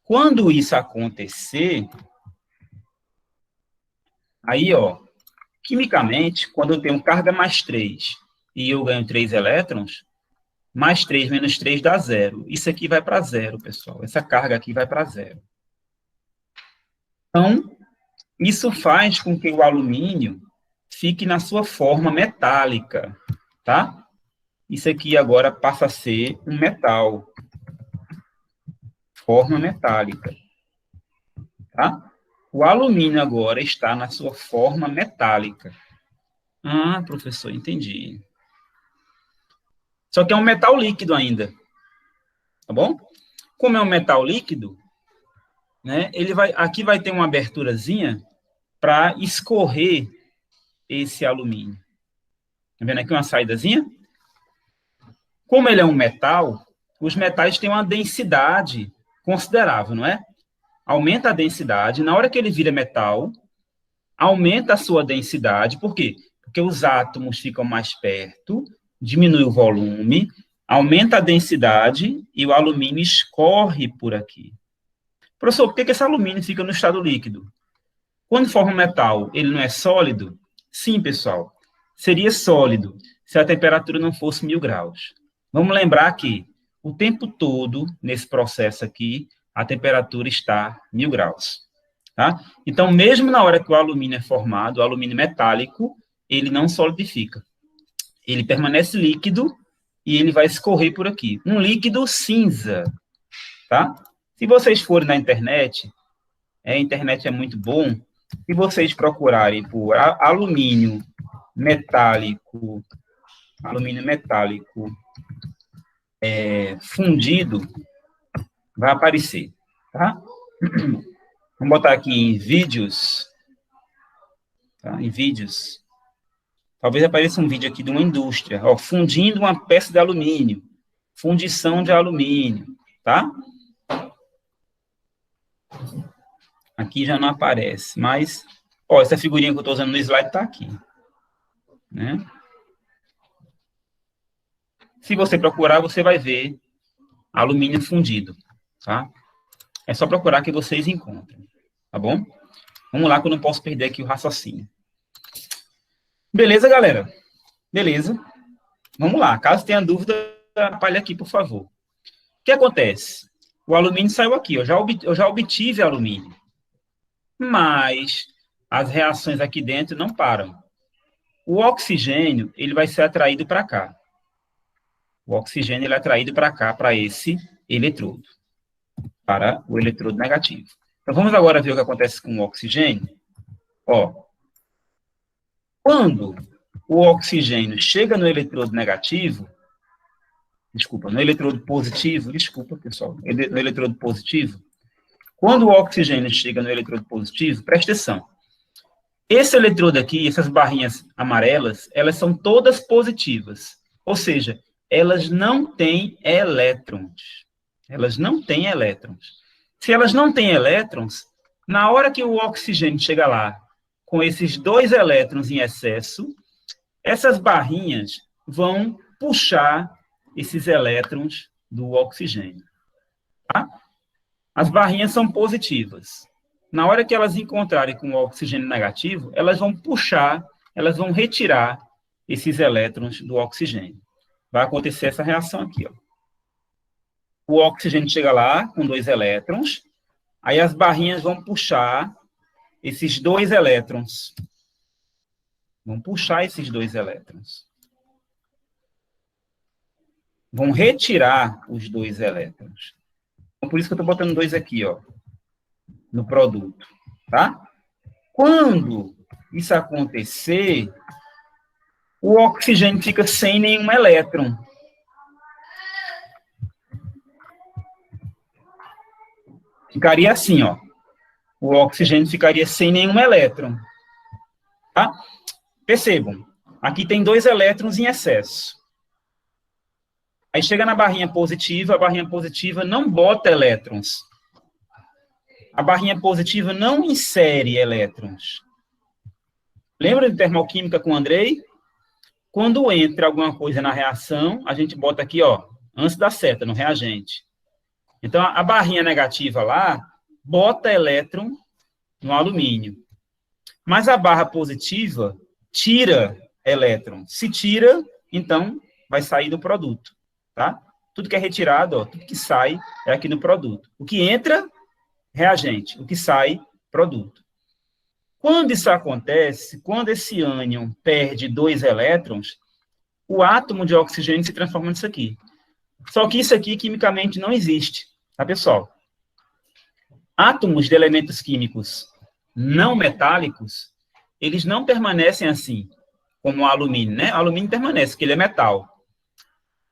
Quando isso acontecer, aí, ó, quimicamente, quando eu tenho carga mais 3 e eu ganho 3 elétrons, mais 3 menos 3 dá 0. Isso aqui vai para 0, pessoal. Essa carga aqui vai para 0. Então, isso faz com que o alumínio fique na sua forma metálica, tá? Isso aqui agora passa a ser um metal. Forma metálica, tá? O alumínio agora está na sua forma metálica. Professor, entendi. Só que é um metal líquido ainda, tá bom? Como é um metal líquido, né, aqui vai ter uma aberturazinha para escorrer esse alumínio. Tá vendo aqui uma saídazinha? Como ele é um metal, os metais têm uma densidade considerável, não é? Aumenta a densidade. Na hora que ele vira metal, aumenta a sua densidade. Por quê? Porque os átomos ficam mais perto, diminui o volume, aumenta a densidade e o alumínio escorre por aqui. Professor, por que esse alumínio fica no estado líquido? Quando forma um metal, ele não é sólido? Sim, pessoal. Seria sólido se a temperatura não fosse 1000 graus. Vamos lembrar que o tempo todo, nesse processo aqui, a temperatura está 1000 graus. Tá? Então, mesmo na hora que o alumínio é formado, o alumínio metálico, ele não solidifica. Ele permanece líquido e ele vai escorrer por aqui. Um líquido cinza. Tá? Se vocês forem na internet, a internet é muito bom, se vocês procurarem por alumínio metálico fundido, vai aparecer, tá? Vamos botar aqui em vídeos, tá? Em vídeos. Talvez apareça um vídeo aqui de uma indústria, ó, fundindo uma peça de alumínio, fundição de alumínio, tá? Aqui já não aparece, mas, ó, essa figurinha que eu estou usando no slide está aqui, né? Se você procurar, você vai ver alumínio fundido, tá? É só procurar que vocês encontram, tá bom? Vamos lá, que eu não posso perder aqui o raciocínio. Beleza, galera? Beleza. Vamos lá. Caso tenha dúvida, atrapalhe aqui, por favor. O que acontece? O alumínio saiu aqui. Eu já obtive alumínio. Mas as reações aqui dentro não param. O oxigênio, ele vai ser atraído para cá. O oxigênio ele é atraído para cá, para esse eletrodo, para o eletrodo negativo. Então, vamos agora ver o que acontece com o oxigênio. Ó, quando o oxigênio chega no eletrodo negativo, desculpa, no eletrodo positivo, desculpa, pessoal, no eletrodo positivo, quando o oxigênio chega no eletrodo positivo, presta atenção. Esse eletrodo aqui, essas barrinhas amarelas, elas são todas positivas. Ou seja, elas não têm elétrons. Elas não têm elétrons. Se elas não têm elétrons, na hora que o oxigênio chega lá, com esses 2 elétrons em excesso, essas barrinhas vão puxar esses elétrons do oxigênio. Tá? As barrinhas são positivas. Na hora que elas encontrarem com o oxigênio negativo, elas vão puxar, elas vão retirar esses elétrons do oxigênio. Vai acontecer essa reação aqui, ó. O oxigênio chega lá com 2 elétrons, aí as barrinhas vão puxar esses 2 elétrons. Vão puxar esses 2 elétrons. Vão retirar os 2 elétrons. Então, por isso que eu estou botando 2 aqui, ó, no produto, tá? Quando isso acontecer, o oxigênio fica sem nenhum elétron. Ficaria assim, ó. O oxigênio ficaria sem nenhum elétron. Tá? Percebam, aqui tem 2 elétrons em excesso. Aí chega na barrinha positiva, a barrinha positiva não bota elétrons. A barrinha positiva não insere elétrons. Lembra de termoquímica com o Andrei? Quando entra alguma coisa na reação, a gente bota aqui, ó, antes da seta, no reagente. Então, a barrinha negativa lá, bota elétron no alumínio. Mas a barra positiva tira elétron. Se tira, então, vai sair do produto, tá? Tudo que é retirado, ó, tudo que sai é aqui no produto. O que entra, reagente. O que sai, produto. Quando isso acontece, quando esse ânion perde 2 elétrons, o átomo de oxigênio se transforma nisso aqui. Só que isso aqui, quimicamente, não existe, tá, pessoal? Átomos de elementos químicos não metálicos, eles não permanecem assim, como o alumínio, né? O alumínio permanece, porque ele é metal.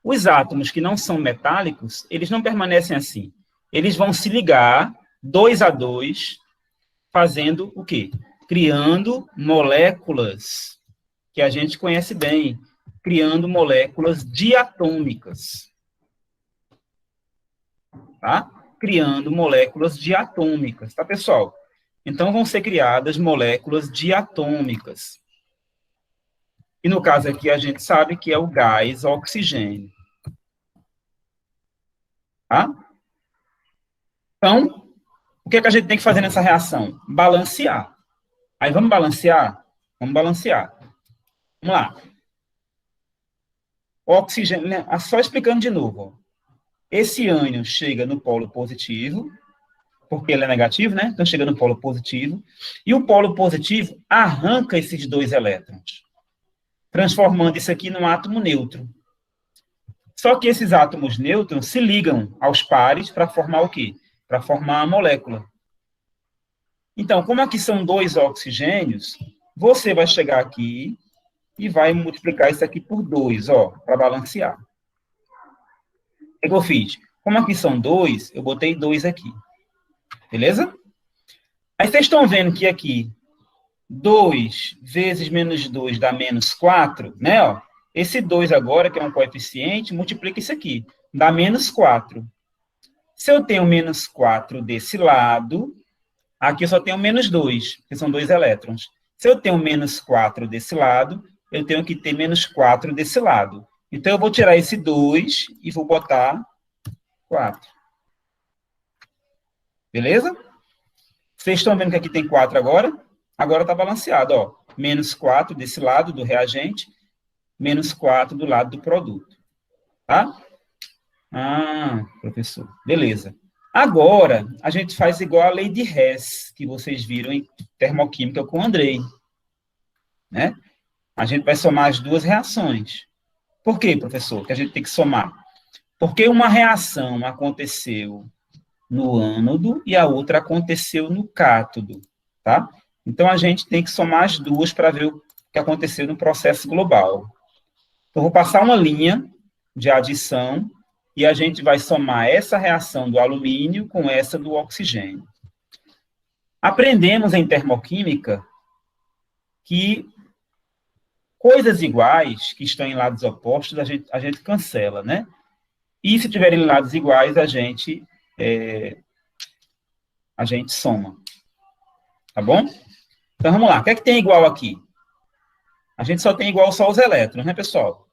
Os átomos que não são metálicos, eles não permanecem assim. Eles vão se ligar 2 a 2, fazendo o quê? Criando moléculas que a gente conhece bem, criando moléculas diatômicas. Tá? Criando moléculas diatômicas, tá, pessoal? Então, vão ser criadas moléculas diatômicas. E, no caso aqui, a gente sabe que é o gás oxigênio. Tá? Então, o que é que a gente tem que fazer nessa reação? Balancear. Aí, vamos balancear? Vamos balancear. Vamos lá. O oxigênio, né? Só explicando de novo. Ó. Esse ânion chega no polo positivo, porque ele é negativo, né? Então, chega no polo positivo. E o polo positivo arranca esses 2 elétrons, transformando isso aqui num átomo neutro. Só que esses átomos nêutrons se ligam aos pares para formar o quê? Para formar a molécula. Então, como aqui são 2 oxigênios, você vai chegar aqui e vai multiplicar isso aqui por 2, ó, para balancear. O que eu fiz? Como aqui são 2, eu botei 2 aqui. Beleza? Aí vocês estão vendo que aqui 2 vezes menos 2 dá menos 4, né? Ó, esse 2 agora, que é um coeficiente, multiplica isso aqui. Dá menos 4. Se eu tenho menos 4 desse lado, aqui eu só tenho menos 2, que são 2 elétrons. Se eu tenho menos 4 desse lado, eu tenho que ter menos 4 desse lado. Então, eu vou tirar esse 2 e vou botar 4. Beleza? Vocês estão vendo que aqui tem 4 agora? Agora está balanceado, ó. Menos 4 desse lado do reagente, menos 4 do lado do produto. Tá? Ah, professor. Beleza. Agora, a gente faz igual a lei de Hess, que vocês viram em termoquímica com o Andrei. Né? A gente vai somar as duas reações. Por quê, professor, que a gente tem que somar? Porque uma reação aconteceu no ânodo e a outra aconteceu no cátodo, tá? Então, a gente tem que somar as duas para ver o que aconteceu no processo global. Então, vou passar uma linha de adição e a gente vai somar essa reação do alumínio com essa do oxigênio. Aprendemos em termoquímica que coisas iguais, que estão em lados opostos, a gente cancela, né? E se tiverem lados iguais, a gente soma. Tá bom? Então, vamos lá. O que é que tem igual aqui? A gente só tem igual só os elétrons, né, pessoal?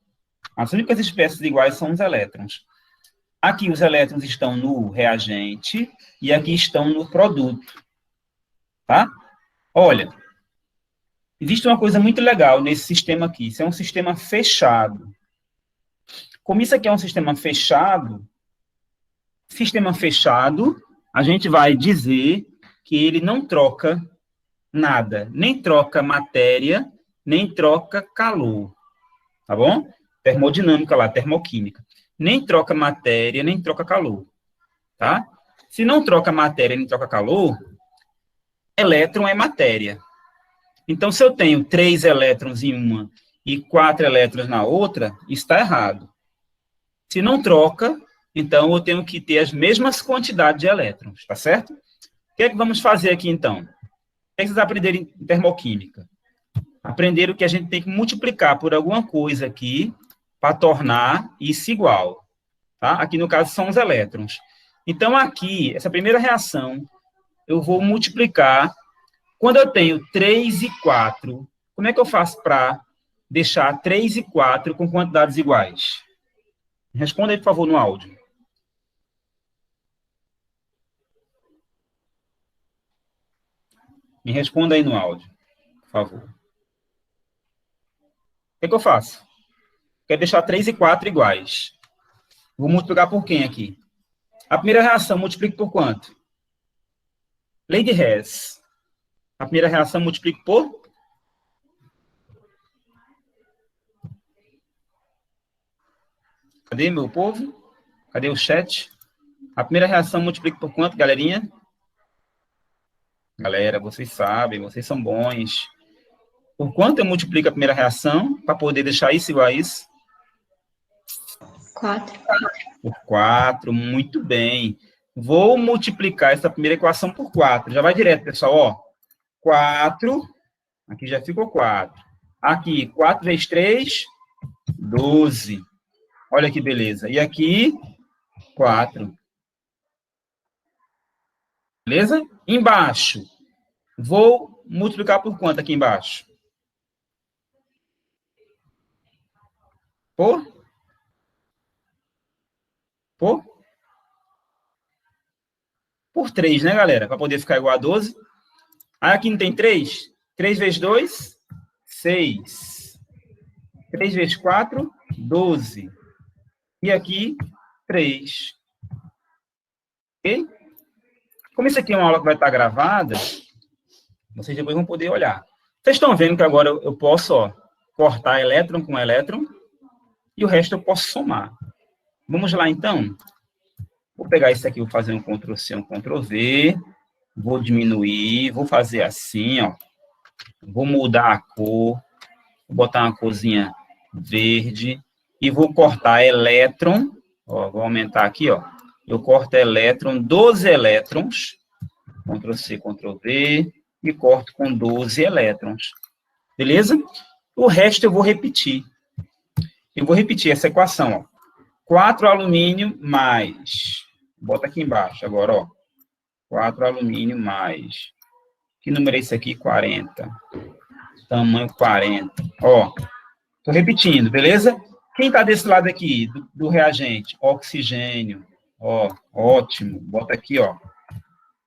As únicas espécies iguais são os elétrons. Aqui os elétrons estão no reagente e aqui estão no produto. Tá? Olha, existe uma coisa muito legal nesse sistema aqui. Isso é um sistema fechado. Como isso aqui é um sistema fechado, a gente vai dizer que ele não troca nada, nem troca matéria, nem troca calor, tá bom? Termodinâmica lá, termoquímica. Nem troca matéria, nem troca calor, tá? Se não troca matéria, nem troca calor, elétron é matéria. Então, se eu tenho 3 elétrons em uma e 4 elétrons na outra, está errado. Se não troca, então eu tenho que ter as mesmas quantidades de elétrons, tá certo? O que é que vamos fazer aqui, então? O que vocês aprenderam em termoquímica? Aprenderam que a gente tem que multiplicar por alguma coisa aqui para tornar isso igual. Tá? Aqui, no caso, são os elétrons. Então, aqui, essa primeira reação, eu vou multiplicar. Quando eu tenho 3 e 4, como é que eu faço para deixar 3 e 4 com quantidades iguais? Responda aí, por favor, no áudio. Me responda aí no áudio, por favor. O que eu faço? Quero deixar 3 e 4 iguais. Vou multiplicar por quem aqui? A primeira reação, multiplico por quanto? Lei de Hess. A primeira reação, multiplico por? Cadê meu povo? Cadê o chat? A primeira reação, multiplico por quanto, galerinha? Galera, vocês sabem, vocês são bons. Por quanto eu multiplico a primeira reação para poder deixar isso igual a isso? 4. Por 4, muito bem. Vou multiplicar essa primeira equação por 4. Já vai direto, pessoal, ó. 4, aqui já ficou 4. Aqui, 4 vezes 3, 12. Olha que beleza. E aqui, 4. Beleza? Embaixo, vou multiplicar por quanto aqui embaixo? Por? Por 3, né, galera? Para poder ficar igual a 12. Aí aqui não tem 3? 3 vezes 2, 6. 3 vezes 4, 12. E aqui, 3. Ok? Como isso aqui é uma aula que vai estar gravada, vocês depois vão poder olhar. Vocês estão vendo que agora eu posso, ó, cortar elétron com elétron e o resto eu posso somar. Vamos lá, então? Vou pegar isso aqui, vou fazer um Ctrl+C, um Ctrl+V, vou diminuir, vou fazer assim, ó. Vou mudar a cor, vou botar uma corzinha verde e vou cortar elétron, ó, vou aumentar aqui, ó. Eu corto elétron, 12 elétrons, Ctrl+C, Ctrl+V, e corto com 12 elétrons. Beleza? O resto eu vou repetir. Eu vou repetir essa equação, ó. 4 alumínio mais, bota aqui embaixo agora, ó. 4 alumínio mais, que número é esse aqui? 40. Tamanho 40. Ó, tô repetindo, beleza? Quem tá desse lado aqui, do reagente? Oxigênio. Ó, ótimo. Bota aqui, ó.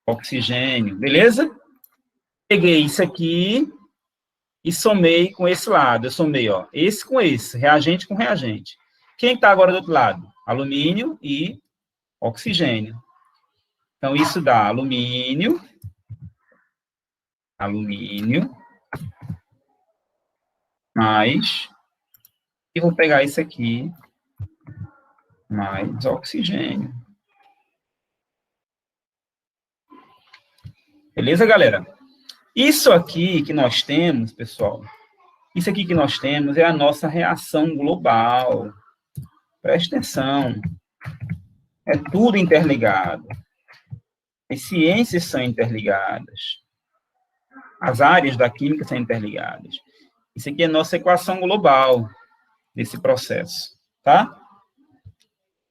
Oxigênio, beleza? Peguei isso aqui e somei com esse lado. Eu somei, ó, esse com esse, reagente com reagente. Quem está agora do outro lado? Alumínio e oxigênio. Então, isso dá alumínio, mais, e vou pegar isso aqui, mais oxigênio. Beleza, galera? Isso aqui que nós temos, pessoal, isso aqui que nós temos é a nossa reação global. Presta atenção. É tudo interligado. As ciências são interligadas. As áreas da química são interligadas. Isso aqui é a nossa equação global desse processo, tá?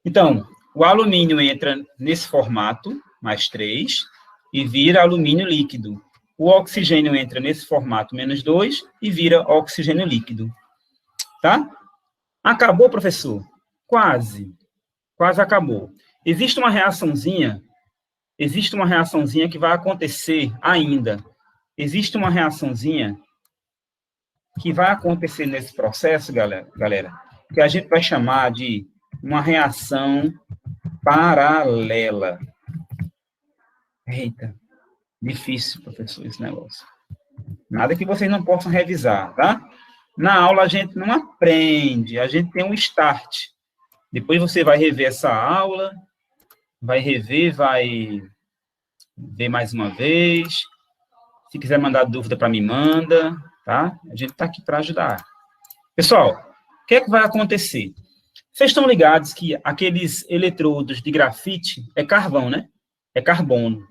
Então, o alumínio entra nesse formato, mais 3, e vira alumínio líquido. O oxigênio entra nesse formato, menos 2, e vira oxigênio líquido. Tá? Acabou, professor? Quase. Quase acabou. Existe uma reaçãozinha que vai acontecer ainda. Existe uma reaçãozinha que vai acontecer nesse processo, galera, que a gente vai chamar de uma reação paralela. Eita, difícil, professor, esse negócio. Nada que vocês não possam revisar, tá? Na aula a gente não aprende, a gente tem um start. Depois você vai rever essa aula, vai rever, vai ver mais uma vez. Se quiser mandar dúvida para mim, manda, tá? A gente está aqui para ajudar. Pessoal, o que é que vai acontecer? Vocês estão ligados que aqueles eletrodos de grafite é carvão, né? É carbono.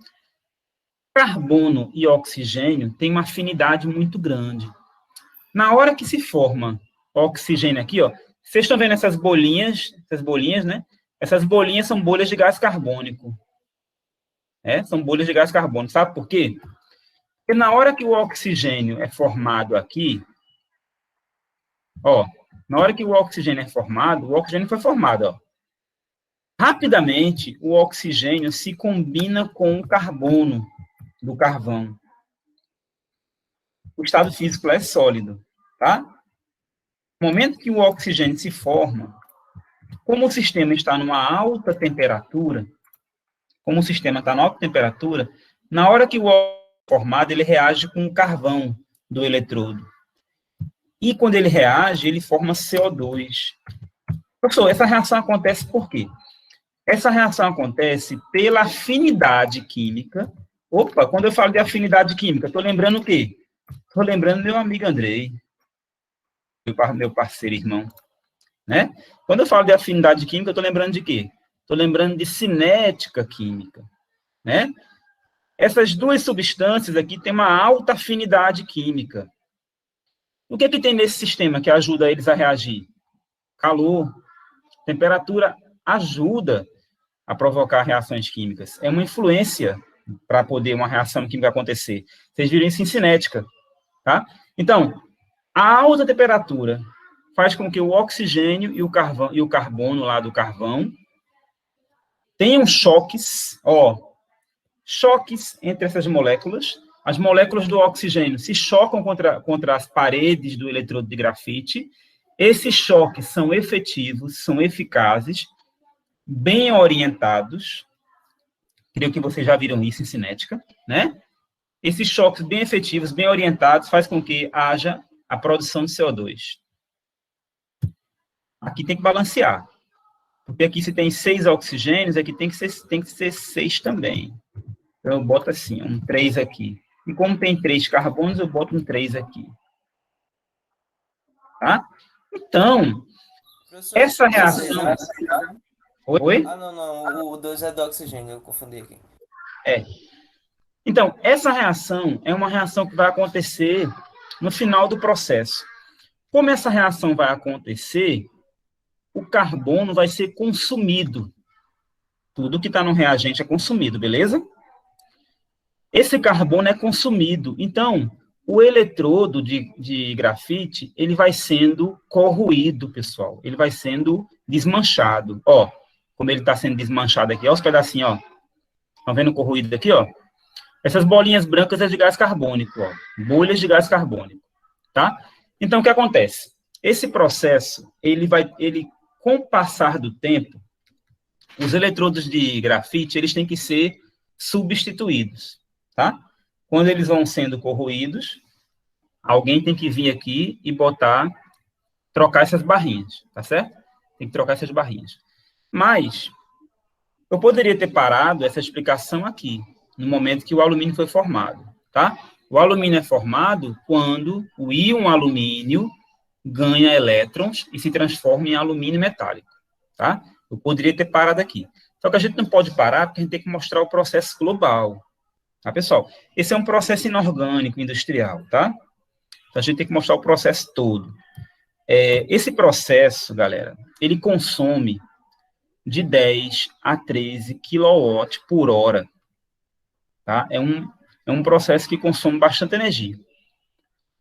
Carbono e oxigênio têm uma afinidade muito grande. Na hora que se forma oxigênio aqui, ó, vocês estão vendo essas bolinhas, né? Essas bolinhas são bolhas de gás carbônico. São bolhas de gás carbônico. Sabe por quê? Porque na hora que o oxigênio é formado aqui, ó, na hora que o oxigênio é formado, o oxigênio foi formado, ó. Rapidamente, o oxigênio se combina com o carbono do carvão. O estado físico é sólido, tá? No momento que o oxigênio se forma, como o sistema está numa alta temperatura, na hora que o oxigênio é formado, ele reage com o carvão do eletrodo. E quando ele reage, ele forma CO2. Professor, essa reação acontece por quê? Essa reação acontece pela afinidade química. Opa, quando eu falo de afinidade química, estou lembrando o quê? Estou lembrando meu amigo Andrei, meu parceiro irmão, né? Quando eu falo de afinidade química, eu estou lembrando de quê? Estou lembrando de cinética química, né? Essas duas substâncias aqui têm uma alta afinidade química. O que tem nesse sistema que ajuda eles a reagir? Calor, temperatura ajuda a provocar reações químicas. É uma influência para poder uma reação química acontecer. Vocês viram isso em cinética, tá? Então, a alta temperatura faz com que o oxigênio e o carbono lá do carvão tenham choques, choques entre essas moléculas. As moléculas do oxigênio se chocam contra as paredes do eletrodo de grafite. Esses choques são efetivos, são eficazes, bem orientados. Creio que vocês já viram isso em cinética, né? Esses choques bem efetivos, bem orientados, faz com que haja a produção de CO2. Aqui tem que balancear. Porque aqui se tem 6 oxigênios, aqui tem que ser 6 também. Então, eu boto assim, um 3 aqui. E como tem 3 carbonos, eu boto um 3 aqui. Tá? Então, professor, essa reação... Oi? Ah, não. O 2 é do oxigênio, eu confundi aqui. Então, essa reação é uma reação que vai acontecer no final do processo. Como essa reação vai acontecer, o carbono vai ser consumido. Tudo que está no reagente é consumido, beleza? Esse carbono é consumido. Então, o eletrodo de grafite, ele vai sendo corroído, pessoal. Ele vai sendo desmanchado. Ó, como ele está sendo desmanchado aqui, ó, os pedacinhos, ó. Estão vendo corroído aqui, ó? Essas bolinhas brancas é de gás carbônico, ó. Bolhas de gás carbônico, tá? Então, o que acontece? Esse processo, com o passar do tempo, os eletrodos de grafite, eles têm que ser substituídos, tá? Quando eles vão sendo corroídos, Alguém tem que vir aqui e trocar essas barrinhas, tá certo? Tem que trocar essas barrinhas. Mas, eu poderia ter parado essa explicação aqui, no momento que o alumínio foi formado, tá? O alumínio é formado quando o íon alumínio ganha elétrons e se transforma em alumínio metálico, tá? Eu poderia ter parado aqui. Só que a gente não pode parar porque a gente tem que mostrar o processo global, tá, pessoal? Esse é um processo inorgânico, industrial, tá? Então, a gente tem que mostrar o processo todo. Esse processo, galera, ele consome de 10 a 13 kW por hora, tá? É um processo que consome bastante energia.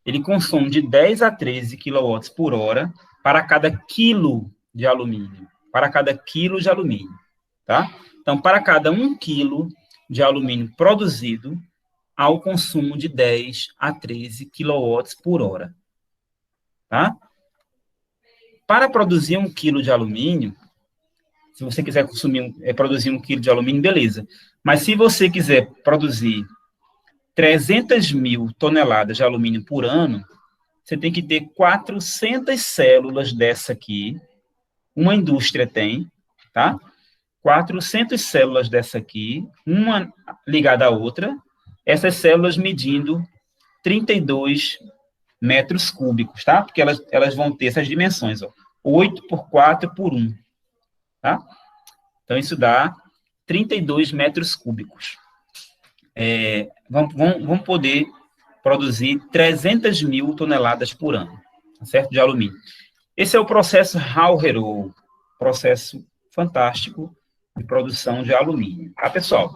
Ele consome de 10 a 13 kW por hora para cada quilo de alumínio. Para cada quilo de alumínio, tá? Então, para cada 1 quilo de alumínio produzido, há o consumo de 10 a 13 kW por hora, tá? Para produzir 1 quilo de alumínio, se você quiser produzir 1 quilo de alumínio, beleza. Mas se você quiser produzir 300 mil toneladas de alumínio por ano, você tem que ter 400 células dessa aqui. Uma indústria tem, tá? 400 células dessa aqui, uma ligada à outra, essas células medindo 32 metros cúbicos, tá? Porque elas vão ter essas dimensões, ó, 8 por 4 por 1, tá? Então, isso dá 32 metros cúbicos. Vão poder produzir 300 mil toneladas por ano, tá certo? De alumínio. Esse é o processo Hall-Héroult, processo fantástico de produção de alumínio, tá, pessoal?